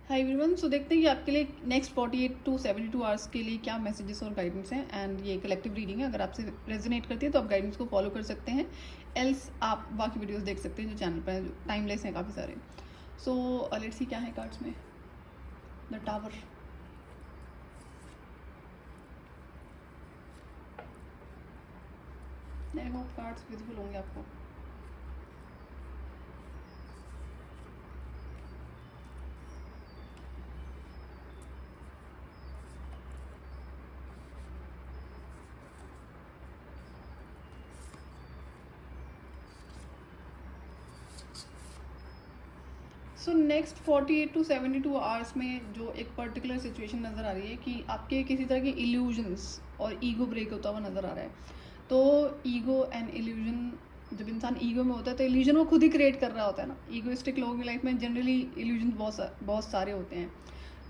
Hi everyone. सो देखते हैं कि आपके लिए नेक्स्ट 48 टू 72 आवर्स के लिए क्या मैसेजेस और गाइडेंस हैं। एंड ये कलेक्टिव रीडिंग है, अगर आपसे रेजोनेट करती है तो आप गाइडेंस को फॉलो कर सकते हैं, एल्स आप बाकी वीडियोस देख सकते हैं जो चैनल पर हैं, जो टाइमलेस हैं काफ़ी सारे। सो लेट्स सी क्या है कार्ड्स में। The tower, I hope cards visible होंगे आपको। सो नेक्स्ट 48 टू 72 आवर्स में जो एक पर्टिकुलर सिचुएशन नज़र आ रही है कि आपके किसी तरह के इल्यूजन्स और ईगो ब्रेक होता हुआ नज़र आ रहा है। तो ईगो एंड इल्यूजन, जब इंसान ईगो में होता है तो इल्यूजन वो खुद ही क्रिएट कर रहा होता है ना। ईगोइस्टिक लोगों की लाइफ में जनरली इल्यूजन बहुत सारे होते हैं।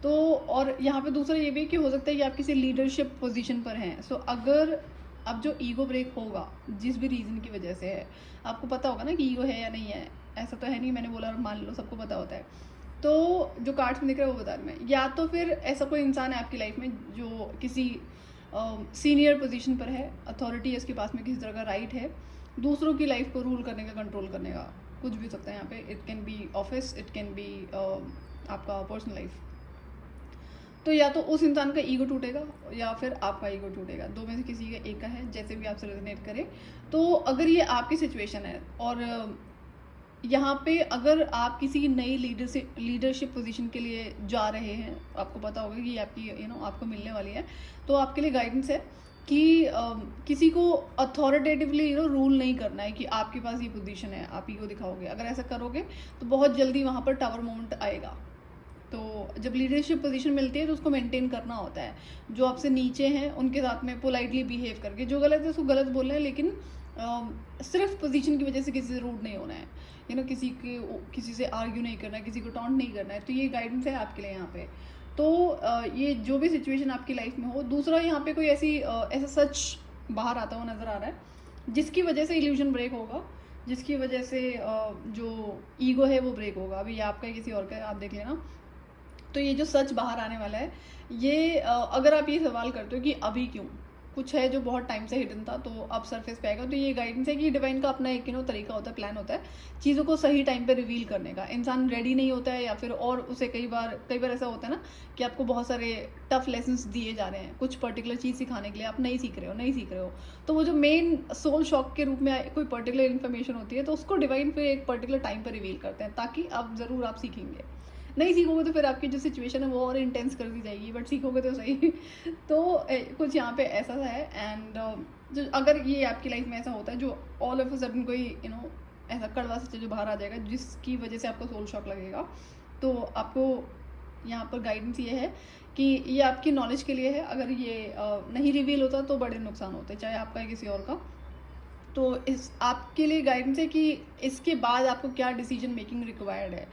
तो और यहाँ पे दूसरा ये भी कि हो सकता है कि आप किसी लीडरशिप पोजीशन पर हैं। सो अगर अब जो ईगो ब्रेक होगा जिस भी रीज़न की वजह से है, आपको पता होगा ना कि ईगो है या नहीं है। ऐसा तो है नहीं मैंने बोला और मान लो, सबको पता होता है। तो जो कार्ड्स में दिख रहा है वो बता रही मैं, या तो फिर ऐसा कोई इंसान है आपकी लाइफ में जो किसी सीनियर पोजीशन पर है, अथॉरिटी है उसके पास में, किसी तरह का राइट है दूसरों की लाइफ को रूल करने का, कंट्रोल करने का। कुछ भी हो सकता है यहाँ पे। It can be office, it can be आपका पर्सनल लाइफ। तो या तो उस इंसान का ईगो टूटेगा या फिर आपका ईगो टूटेगा, दो में से किसी का एक का है, जैसे भी आपसे रेजोनेट करे। तो अगर ये आपकी सिचुएशन है और यहाँ पे अगर आप किसी नई लीडरशिप पोजीशन के लिए जा रहे हैं, आपको पता होगा कि आपकी आपको मिलने वाली है, तो आपके लिए गाइडेंस है कि किसी को अथॉरिटेटिवली रूल नहीं करना है कि आपके पास ये पोजीशन है, आप ईगो दिखाओगे। अगर ऐसा करोगे तो बहुत जल्दी वहाँ पर टावर मोमेंट आएगा। तो जब लीडरशिप पोजीशन मिलती है तो उसको मेंटेन करना होता है। जो आपसे नीचे हैं उनके साथ में पोलाइटली बिहेव करके, जो गलत है उसको गलत बोल रहे हैं, लेकिन सिर्फ पोजीशन की वजह से किसी से रूड नहीं होना है, किसी से आर्ग्यू नहीं करना है, किसी को टॉन्ट नहीं करना है। तो ये गाइडेंस है आपके लिए यहाँ पे। तो ये जो भी सिचुएशन आपकी लाइफ में हो। दूसरा, यहाँ पे कोई ऐसा सच बाहर आता हुआ नज़र आ रहा है जिसकी वजह से इल्यूजन ब्रेक होगा, जिसकी वजह से जो ईगो है वो ब्रेक होगा। अभी ये आपका है किसी और का है, आप देख लेना। तो ये जो सच बाहर आने वाला है, ये अगर आप ये सवाल करते हो कि अभी क्यों, कुछ है जो बहुत टाइम से हिडन था तो अब सरफेस पे आएगा। तो ये गाइडेंस है कि डिवाइन का अपना एक तरीका होता है, प्लान होता है चीज़ों को सही टाइम पे रिवील करने का। इंसान रेडी नहीं होता है, या फिर और उसे कई बार ऐसा होता है ना कि आपको बहुत सारे टफ लेसन्स दिए जा रहे हैं कुछ पर्टिकुलर चीज़ सिखाने के लिए, आप नहीं सीख रहे हो। तो वो जो मेन सोल शॉक के रूप में कोई पर्टिकुलर इन्फॉर्मेशन होती है, तो उसको डिवाइन पे एक पर्टिकुलर टाइम पर रिवील करते हैं, ताकि अब ज़रूर आप सीखेंगे। नहीं सीखोगे तो फिर आपकी जो सिचुएशन है वो और इंटेंस कर दी जाएगी, बट सीखोगे तो सही। तो कुछ यहाँ पे ऐसा है। एंड जो अगर ये आपकी लाइफ में ऐसा होता है जो ऑल ऑफ अ सडन कोई ऐसा कड़वा सच जो बाहर आ जाएगा जिसकी वजह से आपको सोल शॉक लगेगा, तो आपको यहाँ पर गाइडेंस ये है कि ये आपकी नॉलेज के लिए है। अगर ये नहीं रिवील होता तो बड़े नुकसान होते, चाहे आपका है किसी और का। तो इस आपके लिए गाइडेंस है कि इसके बाद आपको क्या डिसीजन मेकिंग रिक्वायर्ड है,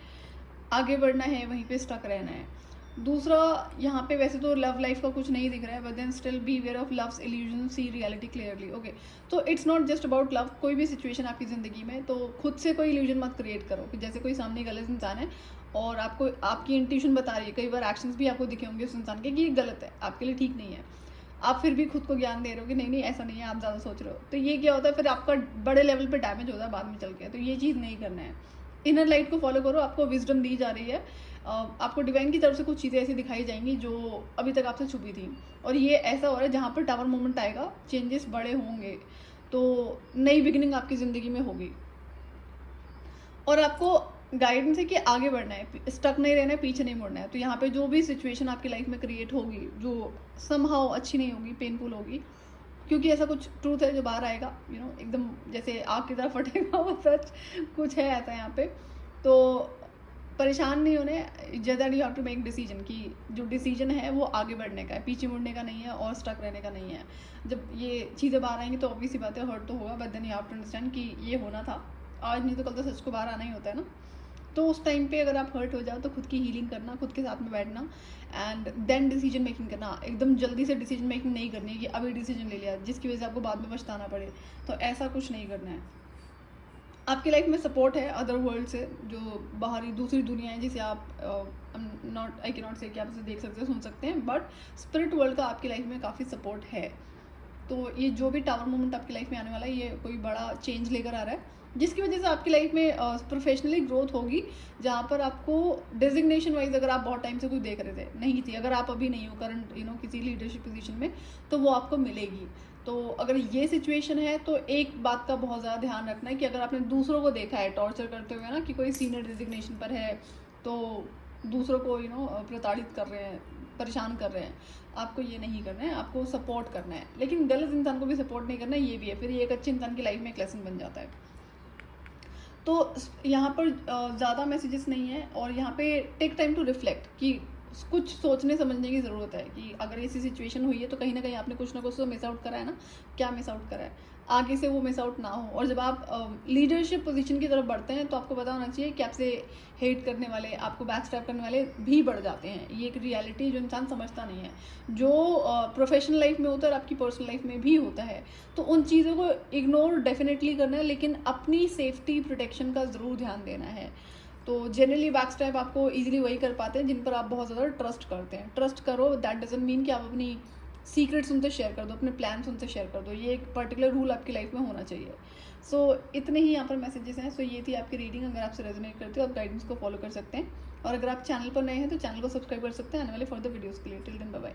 आगे बढ़ना है, वहीं पे स्टक रहना है। दूसरा, यहाँ पे वैसे तो लव लाइफ का कुछ नहीं दिख रहा है, but then still be aware of love's illusion, see reality clearly. Okay, तो it's not just about love. कोई भी सिचुएशन आपकी ज़िंदगी में, तो खुद से कोई इल्यूजन मत क्रिएट करो कि जैसे कोई सामने गलत इंसान है और आपको आपकी इंट्यूशन बता रही है, कई बार एक्शंस भी आपको दिखे होंगे उस इंसान के कि ये गलत है, आपके लिए ठीक नहीं है, आप फिर भी खुद को ज्ञान दे रहे हो कि नहीं ऐसा नहीं है, आप ज़्यादा सोच रहे हो। तो ये क्या होता है, फिर आपका बड़े लेवल पे डैमेज होता है बाद में चल के। तो ये चीज़ नहीं करना है। इनर लाइट को फॉलो करो, आपको विजडम दी जा रही है, आपको डिवाइन की तरफ से कुछ चीज़ें ऐसी दिखाई जाएंगी जो अभी तक आपसे छुपी थी। और ये ऐसा हो रहा है जहाँ पर टावर मोमेंट आएगा, चेंजेस बड़े होंगे, तो नई बिगिनिंग आपकी ज़िंदगी में होगी। और आपको गाइडेंस है कि आगे बढ़ना है, स्टक नहीं रहना है, पीछे नहीं मुड़ना है। तो यहाँ पे जो भी सिचुएशन आपकी लाइफ में क्रिएट होगी जो समहाउ अच्छी नहीं होगी, पेनफुल होगी, क्योंकि ऐसा कुछ ट्रूथ है जो बाहर आएगा, एकदम जैसे आग की तरह फटेगा वो सच कुछ है ऐसा यहाँ पे। तो परेशान नहीं होने, ज़्यादा you have to make decision कि जो डिसीजन है वो आगे बढ़ने का है, पीछे मुड़ने का नहीं है और स्टक रहने का नहीं है। जब ये चीज़ें बाहर आएंगी तो ऑब्वियस सी बात है, हर्ट तो होगा, but then you have to understand कि ये होना था, आज नहीं तो कल तो सच को बाहर आना ही होता है ना। तो उस टाइम पे अगर आप हर्ट हो जाओ तो खुद की हीलिंग करना, खुद के साथ में बैठना, एंड देन डिसीजन मेकिंग करना। एकदम जल्दी से डिसीजन मेकिंग नहीं करनी है कि अभी डिसीजन ले लिया जिसकी वजह से आपको बाद में पछताना पड़े, तो ऐसा कुछ नहीं करना है। आपकी लाइफ में सपोर्ट है अदर वर्ल्ड से, जो बाहरी दूसरी दुनिया है जिसे आप नॉट आई कैन नॉट से कि आप इसे देख सकते हैं सुन सकते हैं, बट स्पिरिट वर्ल्ड का आपकी लाइफ में काफ़ी सपोर्ट है। तो ये जो भी टावर मोमेंट आपकी लाइफ में आने वाला है, ये कोई बड़ा चेंज लेकर आ रहा है, जिसकी वजह से आपकी लाइफ में प्रोफेशनली ग्रोथ होगी, जहाँ पर आपको डेजिग्नेशन वाइज अगर आप बहुत टाइम से कोई देख रहे थे नहीं थी, अगर आप अभी नहीं हो करंट किसी लीडरशिप पोजीशन में, तो वो आपको मिलेगी। तो अगर ये सिचुएशन है तो एक बात का बहुत ज़्यादा ध्यान रखना है कि अगर आपने दूसरों को देखा है टॉर्चर करते हुए ना, कि कोई सीनियर डेजिग्नेशन पर है तो दूसरों को प्रताड़ित कर रहे हैं, परेशान कर रहे हैं, आपको ये नहीं करना है, आपको सपोर्ट करना है। लेकिन गलत इंसान को भी सपोर्ट नहीं करना है, ये भी है, फिर ये एक अच्छे इंसान की लाइफ में एक लेसन बन जाता है। तो यहाँ पर ज़्यादा मैसेजेस नहीं है, और यहाँ पे टेक टाइम टू रिफ्लेक्ट, कि कुछ सोचने समझने की ज़रूरत है कि अगर ऐसी सिचुएशन हुई है तो कहीं ना कहीं आपने कुछ ना कुछ तो मिस आउट करा है ना, क्या मिस आउट करा है, आगे से वो मिस आउट ना हो। और जब आप लीडरशिप पोजीशन की तरफ बढ़ते हैं तो आपको पता होना चाहिए कि आपसे हेट करने वाले, आपको बैक स्टैप करने वाले भी बढ़ जाते हैं। ये एक रियलिटी जो इंसान समझता नहीं है, जो प्रोफेशनल लाइफ में होता है और आपकी पर्सनल लाइफ में भी होता है। तो उन चीज़ों को इग्नोर डेफिनेटली करना है, लेकिन अपनी सेफ्टी प्रोटेक्शन का ज़रूर ध्यान देना है। तो जनरली बैक स्टैप आपको इजीली वही कर पाते हैं जिन पर आप बहुत ज़्यादा ट्रस्ट करते हैं। ट्रस्ट करो, दैट डजंट मीन कि आप अपनी सीक्रेट्स उनसे शेयर कर दो, अपने प्लान्स उनसे शेयर कर दो। ये एक पर्टिकुलर रूल आपकी लाइफ में होना चाहिए। सो इतने ही यहाँ पर मैसेजेस हैं। सो ये थी आपकी रीडिंग। अगर आपसे रेजोनेट करते हो आप गाइडेंस को फॉलो कर सकते हैं, और अगर आप चैनल पर नए हैं तो चैनल को सब्सक्राइब कर सकते हैं आने वाले फर्दर वीडियोज़ के लिए। Till then bye bye.